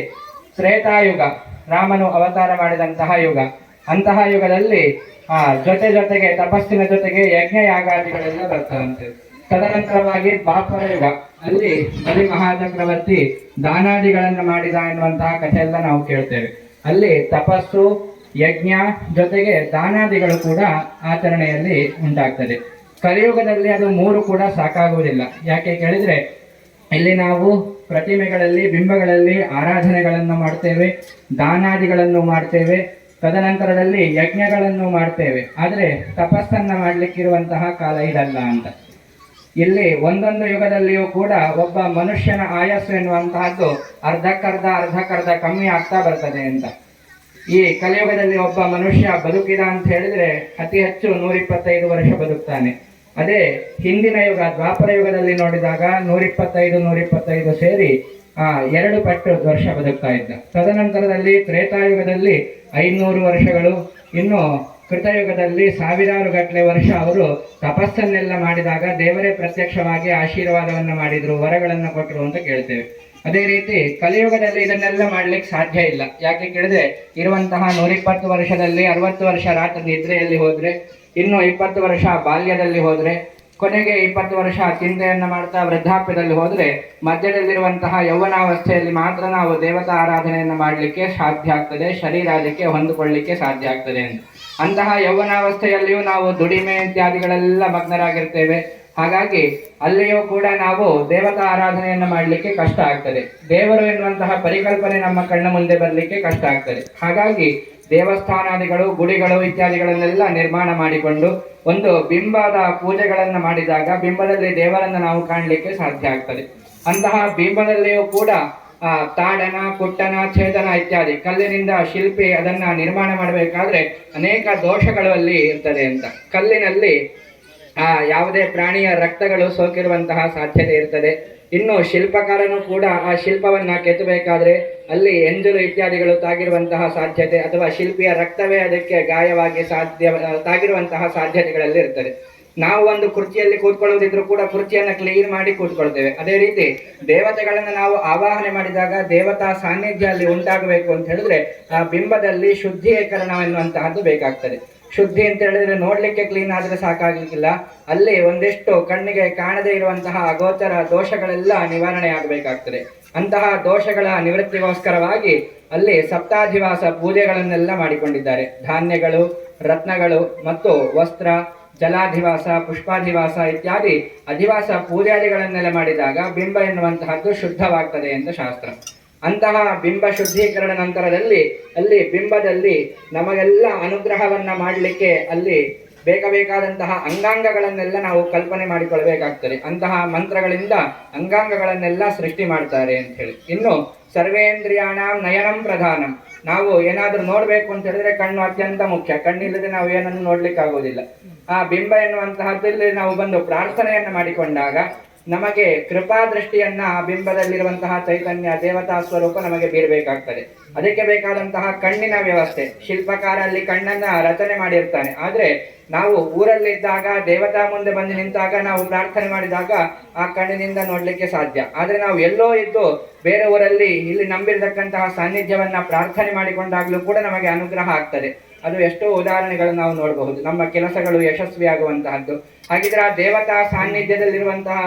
S4: ತ್ರೇತಾಯುಗ, ರಾಮನು ಅವತಾರ ಮಾಡಿದಂತಹ ಯುಗ. ಅಂತಹ ಯುಗದಲ್ಲಿ ಜೊತೆಗೆ ತಪಸ್ಸಿನ ಜೊತೆಗೆ ಯಜ್ಞ ಯಾಗಾದಿಗಳೆಲ್ಲ ಬರ್ತವಂತೆ. ತದನಂತರವಾಗಿ ದ್ವಾಪರ ಯುಗ, ಅಲ್ಲಿ ಬಲಿ ಮಹಾಚಕ್ರವರ್ತಿ ದಾನಾದಿಗಳನ್ನು ಮಾಡಿದ ಎನ್ನುವಂತಹ ಕಥೆಯೆಲ್ಲ ನಾವು ಕೇಳ್ತೇವೆ. ಅಲ್ಲಿ ತಪಸ್ಸು, ಯಜ್ಞ ಜೊತೆಗೆ ದಾನಾದಿಗಳು ಕೂಡ ಆಚರಣೆಯಲ್ಲಿ ಉಂಟಾಗ್ತದೆ. ಕಲಿಯುಗದಲ್ಲಿ ಅದು ಮೂರು ಕೂಡ ಸಾಕಾಗುವುದಿಲ್ಲ. ಯಾಕೆ ಕೇಳಿದ್ರೆ ಇಲ್ಲಿ ನಾವು ಪ್ರತಿಮೆಗಳಲ್ಲಿ, ಬಿಂಬಗಳಲ್ಲಿ ಆರಾಧನೆಗಳನ್ನು ಮಾಡ್ತೇವೆ, ದಾನಾದಿಗಳನ್ನು ಮಾಡ್ತೇವೆ, ತದನಂತರದಲ್ಲಿ ಯಜ್ಞಗಳನ್ನು ಮಾಡ್ತೇವೆ. ಆದರೆ ತಪಸ್ಸನ್ನ ಮಾಡ್ಲಿಕ್ಕಿರುವಂತಹ ಕಾಲ ಇದಲ್ಲ ಅಂತ. ಇಲ್ಲಿ ಒಂದೊಂದು ಯುಗದಲ್ಲಿಯೂ ಕೂಡ ಒಬ್ಬ ಮನುಷ್ಯನ ಆಯಸ್ಸು ಎನ್ನುವಂತಹದ್ದು ಅರ್ಧಕ್ಕರ್ಧ ಕಮ್ಮಿ ಆಗ್ತಾ ಬರ್ತದೆ ಅಂತ. ಈ ಕಲಿಯುಗದಲ್ಲಿ ಒಬ್ಬ ಮನುಷ್ಯ ಬದುಕಿದ ಅಂತ ಹೇಳಿದ್ರೆ ಅತಿ ಹೆಚ್ಚು 125 ವರ್ಷ ಬದುಕ್ತಾನೆ. ಅದೇ ಹಿಂದಿನ ಯುಗ ದ್ವಾಪರ ಯುಗದಲ್ಲಿ ನೋಡಿದಾಗ 125 ಸೇರಿ 2 ಪಟ್ಟು ವರ್ಷ ಬದುಕ್ತಾ ಇದ್ದ. ತದನಂತರದಲ್ಲಿ ತ್ರೇತಾಯುಗದಲ್ಲಿ 500 ವರ್ಷಗಳು, ಇನ್ನು ಕೃತಯುಗದಲ್ಲಿ ಸಾವಿರಾರು ಗಟ್ಟಲೆ ವರ್ಷ ಅವರು ತಪಸ್ಸನ್ನೆಲ್ಲ ಮಾಡಿದಾಗ ದೇವರೇ ಪ್ರತ್ಯಕ್ಷವಾಗಿ ಆಶೀರ್ವಾದವನ್ನ ಮಾಡಿದ್ರು, ವರಗಳನ್ನು ಕೊಟ್ಟರು ಅಂತ ಕೇಳ್ತೇವೆ. ಅದೇ ರೀತಿ ಕಲಿಯುಗದಲ್ಲಿ ಇದನ್ನೆಲ್ಲ ಮಾಡ್ಲಿಕ್ಕೆ ಸಾಧ್ಯ ಇಲ್ಲ. ಯಾಕೆ ಕೇಳಿದ್ರೆ ಇರುವಂತಹ 120 ವರ್ಷದಲ್ಲಿ 60 ವರ್ಷ ರಾತ್ರಿ ನಿದ್ರೆಯಲ್ಲಿ ಹೋದ್ರೆ, ಇನ್ನು 20 ವರ್ಷ ಬಾಲ್ಯದಲ್ಲಿ ಹೋದ್ರೆ, ಕೊನೆಗೆ 20 ವರ್ಷ ಚಿಂತೆಯನ್ನ ಮಾಡ್ತಾ ವೃದ್ಧಾಪ್ಯದಲ್ಲಿ ಹೋದ್ರೆ, ಮಧ್ಯದಲ್ಲಿರುವಂತಹ ಯೌವನಾವಸ್ಥೆಯಲ್ಲಿ ಮಾತ್ರ ನಾವು ದೇವತಾ ಆರಾಧನೆಯನ್ನು ಮಾಡಲಿಕ್ಕೆ ಸಾಧ್ಯ ಆಗ್ತದೆ, ಶರೀರ ಅದಕ್ಕೆ ಹೊಂದಿಕೊಳ್ಳಿಕ್ಕೆ ಸಾಧ್ಯ ಆಗ್ತದೆ ಅಂತ. ಅಂತಹ ಯೌವನಾವಸ್ಥೆಯಲ್ಲಿಯೂ ನಾವು ದುಡಿಮೆ ಇತ್ಯಾದಿಗಳೆಲ್ಲ ಮಗ್ನರಾಗಿರ್ತೇವೆ. ಹಾಗಾಗಿ ಅಲ್ಲಿಯೂ ಕೂಡ ನಾವು ದೇವತಾ ಆರಾಧನೆಯನ್ನು ಮಾಡಲಿಕ್ಕೆ ಕಷ್ಟ ಆಗ್ತದೆ. ದೇವರು ಎನ್ನುವಂತಹ ಪರಿಕಲ್ಪನೆ ನಮ್ಮ ಕಣ್ಣ ಮುಂದೆ ಬರಲಿಕ್ಕೆ ಕಷ್ಟ ಆಗ್ತದೆ. ಹಾಗಾಗಿ ದೇವಸ್ಥಾನಾದಿಗಳು, ಗುಡಿಗಳು ಇತ್ಯಾದಿಗಳನ್ನೆಲ್ಲ ನಿರ್ಮಾಣ ಮಾಡಿಕೊಂಡು ಒಂದು ಬಿಂಬದ ಪೂಜೆಗಳನ್ನು ಮಾಡಿದಾಗ ಬಿಂಬದಲ್ಲಿ ದೇವರನ್ನು ನಾವು ಕಾಣಲಿಕ್ಕೆ ಸಾಧ್ಯ ಆಗ್ತದೆ. ಅಂತಹ ಬಿಂಬದಲ್ಲಿಯೂ ಕೂಡ ತಾಡನ, ಕುಟ್ಟನ, ಛೇದನ ಇತ್ಯಾದಿ ಕಲ್ಲಿನಿಂದ ಶಿಲ್ಪಿ ಅದನ್ನ ನಿರ್ಮಾಣ ಮಾಡಬೇಕಾದ್ರೆ ಅನೇಕ ದೋಷಗಳು ಅಲ್ಲಿ ಇರ್ತದೆ ಅಂತ. ಕಲ್ಲಿನಲ್ಲಿ ಯಾವುದೇ ಪ್ರಾಣಿಯ ರಕ್ತಗಳು ಸೋಕಿರುವಂತಹ ಸಾಧ್ಯತೆ ಇರ್ತದೆ. ಇನ್ನು ಶಿಲ್ಪಕಾರನು ಕೂಡ ಆ ಶಿಲ್ಪವನ್ನ ಕೆತ್ತಬೇಕಾದ್ರೆ ಅಲ್ಲಿ ಎಂಜಲು ಇತ್ಯಾದಿಗಳು ತಾಗಿರುವಂತಹ ಸಾಧ್ಯತೆ, ಅಥವಾ ಶಿಲ್ಪಿಯ ರಕ್ತವೇ ಅದಕ್ಕೆ ಗಾಯವಾಗಿ ತಾಗಿರುವಂತಹ ಸಾಧ್ಯತೆಗಳಲ್ಲಿ ಇರ್ತದೆ. ನಾವು ಒಂದು ಕುರ್ಚಿಯಲ್ಲಿ ಕೂತ್ಕೊಳ್ಳೋದಿದ್ರು ಕೂಡ ಕುರ್ಚಿಯನ್ನ ಕ್ಲೀನ್ ಮಾಡಿ ಕೂತ್ಕೊಳ್ತೇವೆ. ಅದೇ ರೀತಿ ದೇವತೆಗಳನ್ನ ನಾವು ಆವಾಹನೆ ಮಾಡಿದಾಗ ದೇವತಾ ಸಾನ್ನಿಧ್ಯ ಅಲ್ಲಿ ಉಂಟಾಗಬೇಕು ಅಂತ ಹೇಳಿದ್ರೆ ಆ ಬಿಂಬದಲ್ಲಿ ಶುದ್ಧೀಕರಣ ಎನ್ನುವಂತಹದ್ದು ಬೇಕಾಗ್ತದೆ. ಶುದ್ಧಿ ಅಂತ ಹೇಳಿದ್ರೆ ನೋಡ್ಲಿಕ್ಕೆ ಕ್ಲೀನ್ ಆದ್ರೆ ಸಾಕಾಗ್ಲಿಕ್ಕಿಲ್ಲ, ಅಲ್ಲಿ ಒಂದಿಷ್ಟು ಕಣ್ಣಿಗೆ ಕಾಣದೇ ಇರುವಂತಹ ಅಗೋಚರ ದೋಷಗಳೆಲ್ಲ ನಿವಾರಣೆ ಆಗಬೇಕಾಗ್ತದೆ. ಅಂತಹ ದೋಷಗಳ ನಿವೃತ್ತಿಗೋಸ್ಕರವಾಗಿ ಅಲ್ಲಿ ಸಪ್ತಾಧಿವಾಸ ಪೂಜೆಗಳನ್ನೆಲ್ಲ ಮಾಡಿಕೊಂಡಿದ್ದಾರೆ. ಧಾನ್ಯಗಳು, ರತ್ನಗಳು ಮತ್ತು ವಸ್ತ್ರ, ಜಲಾಧಿವಾಸ, ಪುಷ್ಪಾಧಿವಾಸ ಇತ್ಯಾದಿ ಅಧಿವಾಸ ಪೂಜಾದಿಗಳನ್ನೆಲ್ಲ ಮಾಡಿದಾಗ ಬಿಂಬ ಎನ್ನುವಂತಹದ್ದು ಶುದ್ಧವಾಗ್ತದೆ ಅಂತ ಶಾಸ್ತ್ರ. ಅಂತಹ ಬಿಂಬ ಶುದ್ಧೀಕರಣ ನಂತರದಲ್ಲಿ ಅಲ್ಲಿ ಬಿಂಬದಲ್ಲಿ ನಮಗೆಲ್ಲ ಅನುಗ್ರಹವನ್ನ ಮಾಡಲಿಕ್ಕೆ ಅಲ್ಲಿ ಬೇಕಾದಂತಹ ಅಂಗಾಂಗಗಳನ್ನೆಲ್ಲ ನಾವು ಕಲ್ಪನೆ ಮಾಡಿಕೊಳ್ಬೇಕಾಗ್ತದೆ. ಅಂತಹ ಮಂತ್ರಗಳಿಂದ ಅಂಗಾಂಗಗಳನ್ನೆಲ್ಲ ಸೃಷ್ಟಿ ಮಾಡ್ತಾರೆ ಅಂತ ಹೇಳಿ. ಇನ್ನು ಸರ್ವೇಂದ್ರಿಯಾಣಂ ನಯನಂ ಪ್ರಧಾನಂ. ನಾವು ಏನಾದ್ರೂ ನೋಡ್ಬೇಕು ಅಂತ ಹೇಳಿದ್ರೆ ಕಣ್ಣು ಅತ್ಯಂತ ಮುಖ್ಯ. ಕಣ್ಣಿಲ್ಲದೆ ನಾವು ಏನನ್ನು ನೋಡ್ಲಿಕ್ಕೆ ಆಗೋದಿಲ್ಲ. ಆ ಬಿಂಬ ಎನ್ನುವಂತಹದ್ದಲ್ಲಿ ನಾವು ಬಂದು ಪ್ರಾರ್ಥನೆಯನ್ನ ಮಾಡಿಕೊಂಡಾಗ ನಮಗೆ ಕೃಪಾ ದೃಷ್ಟಿಯನ್ನ ಆ ಬಿಂಬದಲ್ಲಿರುವಂತಹ ಚೈತನ್ಯ ದೇವತಾ ಸ್ವರೂಪ ನಮಗೆ ಬೀರಬೇಕಾಗ್ತದೆ. ಅದಕ್ಕೆ ಬೇಕಾದಂತಹ ಕಣ್ಣಿನ ವ್ಯವಸ್ಥೆ, ಶಿಲ್ಪಕಾರ ಅಲ್ಲಿ ಕಣ್ಣನ್ನ ರಚನೆ ಮಾಡಿರ್ತಾನೆ. ಆದ್ರೆ ನಾವು ಊರಲ್ಲಿದ್ದಾಗ ದೇವತಾ ಮುಂದೆ ಬಂದು ನಿಂತಾಗ ನಾವು ಪ್ರಾರ್ಥನೆ ಮಾಡಿದಾಗ ಆ ಕಣ್ಣಿನಿಂದ ನೋಡ್ಲಿಕ್ಕೆ ಸಾಧ್ಯ. ಆದ್ರೆ ನಾವು ಎಲ್ಲೋ ಇದ್ದು ಬೇರೆ ಊರಲ್ಲಿ ಇಲ್ಲಿ ನಂಬಿರತಕ್ಕಂತಹ ಸಾನ್ನಿಧ್ಯವನ್ನ ಪ್ರಾರ್ಥನೆ ಮಾಡಿಕೊಂಡಾಗ್ಲೂ ಕೂಡ ನಮಗೆ ಅನುಗ್ರಹ ಆಗ್ತದೆ. ಅದು ಎಷ್ಟೋ ಉದಾಹರಣೆಗಳನ್ನು ನಾವು ನೋಡಬಹುದು. ನಮ್ಮ ಕೆಲಸಗಳು ಯಶಸ್ವಿಯಾಗುವಂತಹದ್ದು. ಹಾಗಿದ್ರೆ ಆ ದೇವತಾ ಸಾನ್ನಿಧ್ಯದಲ್ಲಿರುವಂತಹ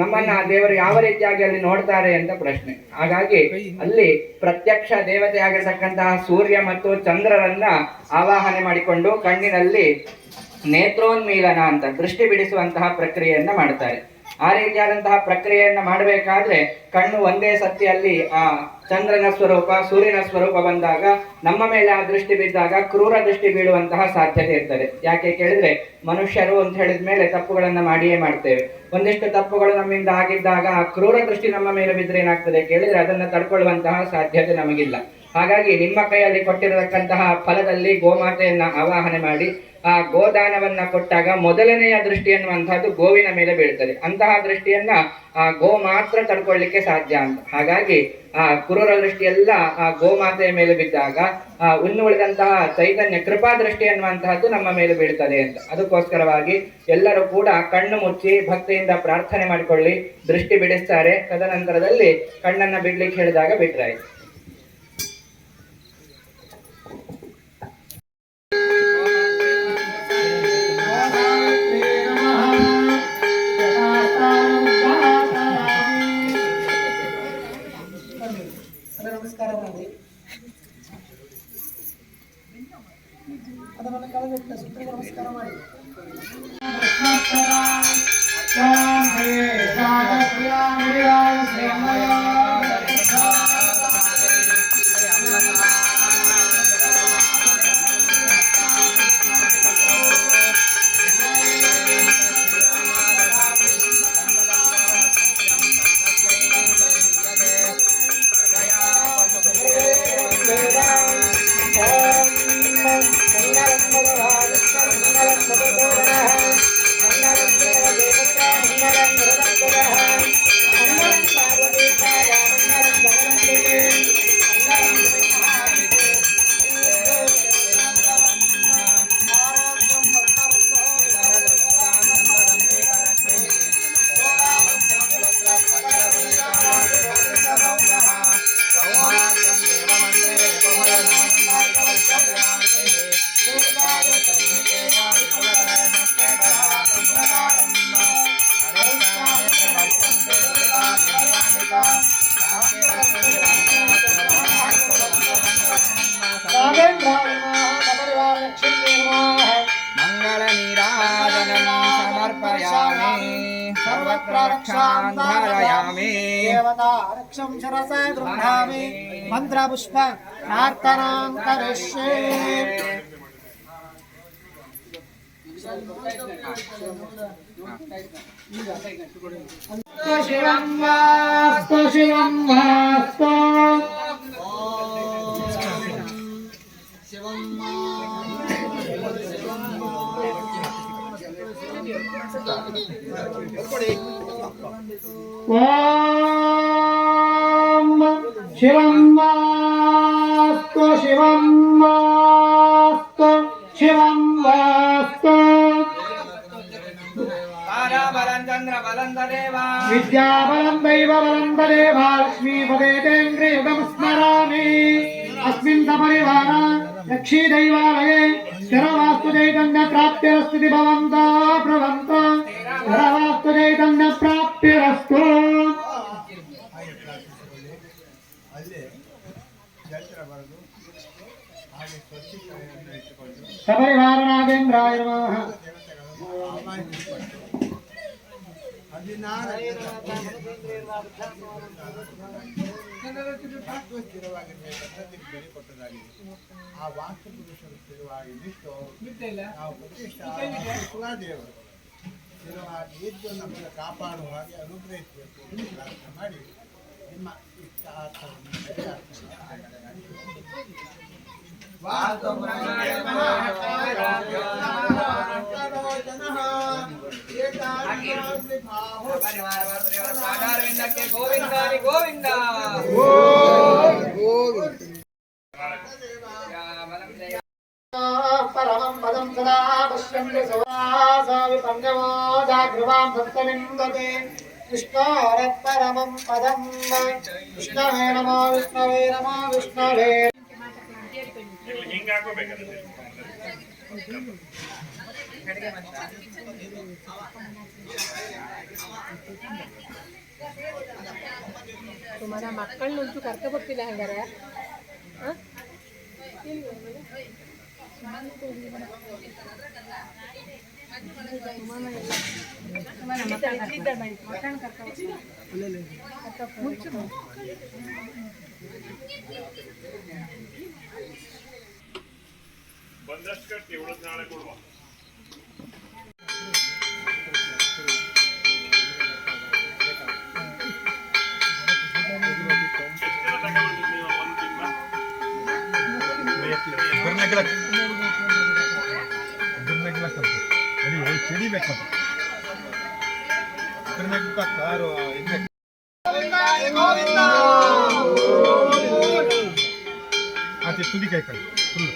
S4: ನಮ್ಮನ್ನ ದೇವರು ಯಾವ ರೀತಿಯಾಗಿ ಅಲ್ಲಿ ನೋಡ್ತಾರೆ ಅಂತ ಪ್ರಶ್ನೆ. ಹಾಗಾಗಿ ಅಲ್ಲಿ ಪ್ರತ್ಯಕ್ಷ ದೇವತೆ ಆಗಿರತಕ್ಕಂತಹ ಸೂರ್ಯ ಮತ್ತು ಚಂದ್ರರನ್ನ ಆವಾಹನೆ ಮಾಡಿಕೊಂಡು ಕಣ್ಣಿನಲ್ಲಿ ನೇತ್ರೋನ್ಮೀಲನ ಅಂತ ದೃಷ್ಟಿ ಬಿಡಿಸುವಂತಹ ಪ್ರಕ್ರಿಯೆಯನ್ನ ಮಾಡ್ತಾರೆ. ಆ ರೀತಿಯಾದಂತಹ ಪ್ರಕ್ರಿಯೆಯನ್ನ ಮಾಡಬೇಕಾದ್ರೆ ಕಣ್ಣು ಒಂದೇ ಸತಿಯಲ್ಲಿ ಆ ಚಂದ್ರನ ಸ್ವರೂಪ, ಸೂರ್ಯನ ಸ್ವರೂಪ ಬಂದಾಗ ನಮ್ಮ ಮೇಲೆ ಆ ದೃಷ್ಟಿ ಬಿದ್ದಾಗ ಕ್ರೂರ ದೃಷ್ಟಿ ಬೀಳುವಂತಹ ಸಾಧ್ಯತೆ ಇರ್ತದೆ. ಯಾಕೆ ಕೇಳಿದ್ರೆ ಮನುಷ್ಯರು ಅಂತ ಹೇಳಿದ ಮೇಲೆ ತಪ್ಪುಗಳನ್ನ ಮಾಡಿಯೇ ಮಾಡ್ತೇವೆ. ಒಂದಿಷ್ಟು ತಪ್ಪುಗಳು ನಮ್ಮಿಂದ ಆಗಿದ್ದಾಗ ಆ ಕ್ರೂರ ದೃಷ್ಟಿ ನಮ್ಮ ಮೇಲೆ ಬಿದ್ದರೆ ಏನಾಗ್ತದೆ ಕೇಳಿದ್ರೆ ಅದನ್ನ ತಡ್ಕೊಳ್ಳುವಂತಹ ಸಾಧ್ಯತೆ ನಮಗಿಲ್ಲ. ಹಾಗಾಗಿ ನಿಮ್ಮ ಕೈಯಲ್ಲಿ ಕೊಟ್ಟಿರತಕ್ಕಂತಹ ಫಲದಲ್ಲಿ ಗೋಮಾತೆಯನ್ನ ಆವಾಹನೆ ಮಾಡಿ ಆ ಗೋದಾನವನ್ನ ಕೊಟ್ಟಾಗ ಮೊದಲನೆಯ ದೃಷ್ಟಿ ಅನ್ನುವಂತಹದ್ದು ಗೋವಿನ ಮೇಲೆ ಬೀಳ್ತದೆ. ಅಂತಹ ದೃಷ್ಟಿಯನ್ನ ಆ ಗೋ ಮಾತ್ರ ತಡ್ಕೊಳ್ಳಿಕ್ಕೆ ಸಾಧ್ಯ ಅಂತ. ಹಾಗಾಗಿ ಆ ಕ್ರೂರ ದೃಷ್ಟಿಯೆಲ್ಲ ಆ ಗೋಮಾತೆಯ ಮೇಲೆ ಬಿದ್ದಾಗ ಆ ಉಳಿದಂತಹ ಚೈತನ್ಯ ಕೃಪಾ ದೃಷ್ಟಿ ಅನ್ನುವಂತಹದ್ದು ನಮ್ಮ ಮೇಲೆ ಬೀಳ್ತದೆ ಅಂತ. ಅದಕ್ಕೋಸ್ಕರವಾಗಿ ಎಲ್ಲರೂ ಕೂಡ ಕಣ್ಣು ಮುಚ್ಚಿ ಭಕ್ತಿಯಿಂದ ಪ್ರಾರ್ಥನೆ ಮಾಡಿಕೊಳ್ಳಿ, ದೃಷ್ಟಿ ಬಿಡಿಸ್ತಾರೆ. ತದನಂತರದಲ್ಲಿ ಕಣ್ಣನ್ನ ಬಿಡ್ಲಿಕ್ಕೆ ಹೇಳಿದಾಗ ಬಿಟ್ರಾಯ್ತು.
S3: ನಮಸ್ಕಾರ ಮಾಡಿ ಅದನ್ನ ಕಳೆದಿಟ್ಟ ಸುತ್ತ ನಮಸ್ಕಾರ ಮಾಡಿ
S4: नीराजनं समर्पयामि सर्वत्र रक्षां धारयामि
S3: देवता रक्षं शिरसा गृह्णामि मन्त्रपुष्प प्रार्थनां करिष्ये
S4: शिवं वास्तु शिवं वास्तु ॐ शिवं वास्तु शिवं वास्तु शिवं वास्तु बलं चंद्र बलं देवा विद्या बलं दैव बलं देवा लक्ष्मीपदे तेन्द्रियुगं स्मरामि अस्मिन् सपरिवार लक्ष्मी दैवालये स्थिरवास्तु चैतन्य प्राप्तिरस्तु भवन्तः प्रभवन्तु स्थिरवास्तु चैतन्य प्राप्तिरस्तु सपरिवार नागेन्द्राय नमः
S5: ಆ ವಾಸ್ತು ಪುರುಷರು ಸ್ಥಿರವಾಗಿ ನಿಂತು ನಾವು ಪ್ರತಿಷ್ಠಾ ಕುಲದೇವರು ಸ್ಥಿರವಾಗಿ ಇದ್ದು ನಮ್ಮನ್ನು ಕಾಪಾಡುವ ಹಾಗೆ ಅನುಗ್ರಹಿಸಬೇಕು ಎಂದು ಪ್ರಾರ್ಥನೆ ಮಾಡಿ ನಿಮ್ಮ ಇಷ್ಟಾರ್ಥವನ್ನು
S4: ಗೋವಿಂದ परमं पदं सदा पश्यन्ति सुवासा विपन्यमो जागृवां सत्सविन्दते विष्णोरत्परमं पदं विष्णवे नमो विष्णवे नमो विष्णवे
S6: तुम्हारा ಮಕ್ಕಳನ್ನ ಒಂಚೂರು ಕರ್ಕೊ ಬರ್ತಿಲ್ಲ ಹಂಗಾರೆ
S1: ಬಂದಷ್ಟು ಕಟ್ಟಿ ಉಳಿದ ನಾಳೆ ಕೊಡುವ
S5: ತುದಿ ಕೈ ಕೈ ಫುಲ್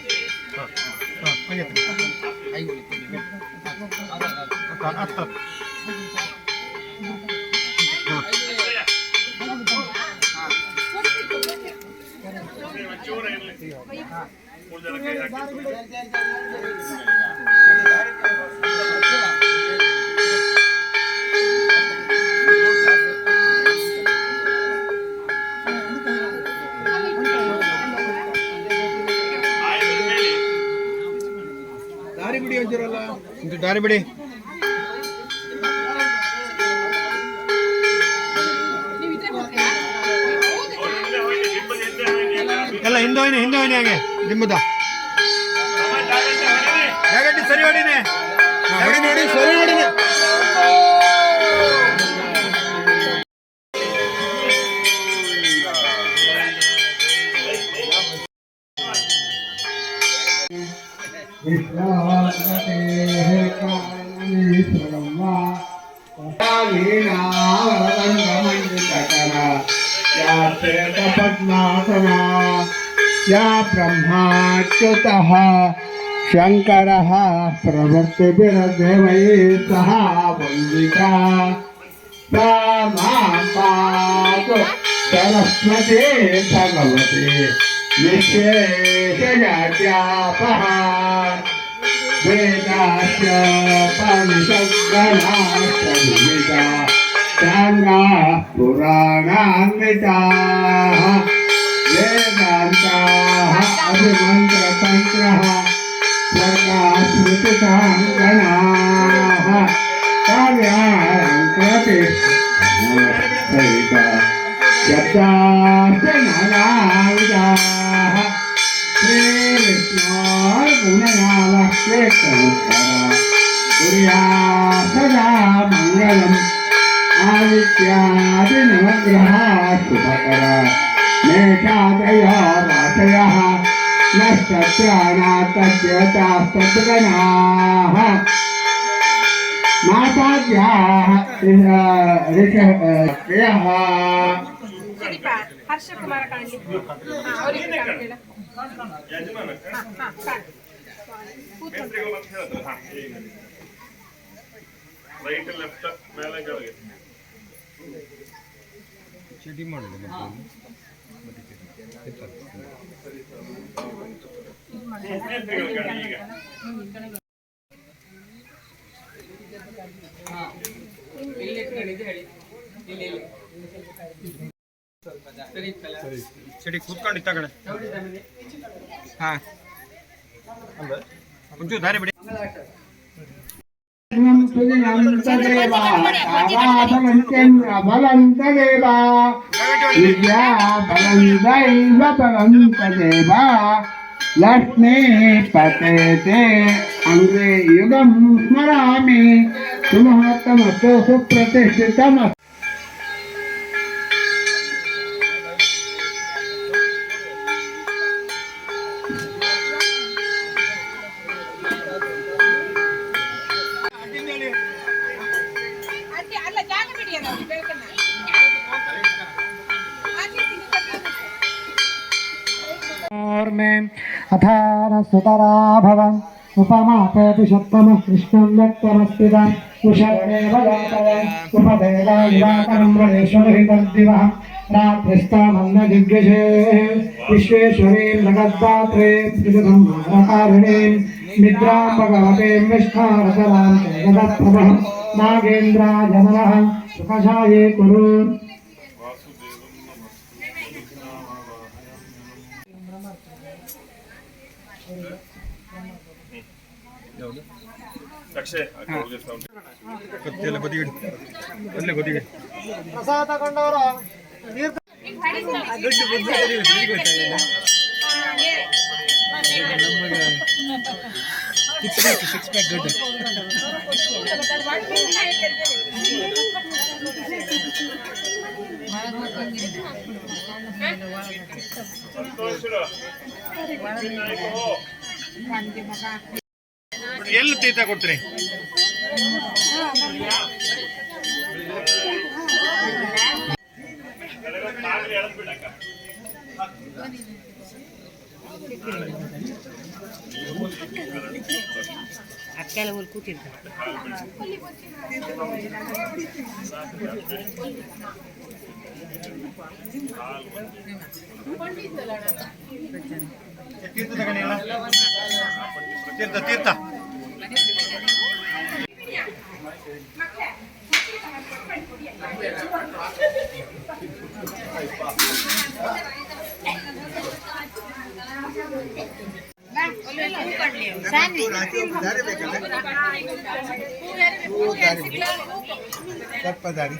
S5: ದಾರಿ ಬಿಡಿ ಒಂಚೂರಲ್ಲ ದಾರಿ ಬಿಡಿ ಎಲ್ಲ ಹಿಂದೆ ಹೋಯ್ನಿ ಹಾಗೆ ನಿಮ್ಮದ ಜಾಗಟ್ಟಿ ಸರಿ ಹೊಡಿನೇ ನೋಡಿ ಸರಿ ಹೊಡಿನೇ पद्मासना या ब्रह्माच्युतः शङ्करः प्रवृत्तिभिर्देवैः सह वन्दिता सा मां पातु सरस्वती भगवती निःशेषजाड्यापः वेदाश्च परिषद्गणाश्च विविधा साङ्गाः पुराणान्विताः वेदान्ताः अभिमन्त्रतन्त्रः सर्गाः स्मृतिसाङ्गणाः
S4: नाविदाः श्रीविष्णोर्गुणनालक्ष्मीकरा कुर्यात् सदा मङ्गलम् आदित्यादिनवग्रहाः शुभकरा मेषादयो राशयः नक्षत्राणात्तद्योतास्तद्गणाः माताभ्याः ऋषयः
S6: ಹರ್ಷ ಕುಮಾರ ಕಾಣಲಿ ಅವರಿಗೆ ಕಾಣ್ತೀರ
S1: ಯಜಮಾನಕ್ಕ ಮೇಸ್ತ್ರಿಗಳು ಅಂತ ಹೇಳಿದ್ರು. ಈಗ ರೈಟ್ ಲೆಫ್ಟ್ ಮೇಲೆ ಕೆಳಗೆ ಮೇಸ್ತ್ರಿಗಳು ಕಾಣಿ ಈಗ.
S5: ಸರಿ ಕೂತ್ಕೊಂಡು ಇತ್ತ ಕಡೆ ಹಾ ಒಂಚೂರು ದಾರಿ ಬಿಡಿ
S4: लक्ष्मीपते अंग्रे युगं स्मरामि सुमहत्तमस्तु सुप्रतिष्ठितमस्तु
S6: ಅಲ್ಲ ಜಾಗ ಬಿಡಿ ಅಲ್ಲ ಬೆಳಕನ್ನ
S3: अथान सुतरा भवन् उपमापेति सप्तमः कृष्णं व्यक्तमस्तिद कुशलमेव जातय उपदेदा युवाकरं वरेश्वरहितद्दिवः रात्रिस्तामन्नदिग्गजे विश्वेश्वरीं जगद्धात्रीं त्रिजगन्मानकारिणीं निद्रां भगवतीं विष्णारसरां जगत्प्रभः नागेन्द्राय नमः सुखशाये कुरु
S1: ಅಕ್ಷಯ್
S5: ಕತ್ತೆಲ್ಲ ಬದಿಗಿಡಿ ಅಲ್ಲೇ ಬದಿಗಿಡಿ
S3: ಪ್ರಸಾದ ತಗೊಂಡವರು
S5: ಸಿಕ್ಸ್ ಪ್ಯಾಕ್ ದೊಡ್ಡ ಎಲ್ಲಿ ತೀರ್ಥ ಕೊಡ್ತೀರಿ
S6: ಅಕ್ಕೆಲ್ಲ ಊರು ಕೂತಿರ್ತಾರೆ
S5: ತೀರ್ಥ ತಗೊಂಡಿ ತೀರ್ಥ ತೀರ್ಥ ಸ್ವಲ್ಪ ದಾರಿ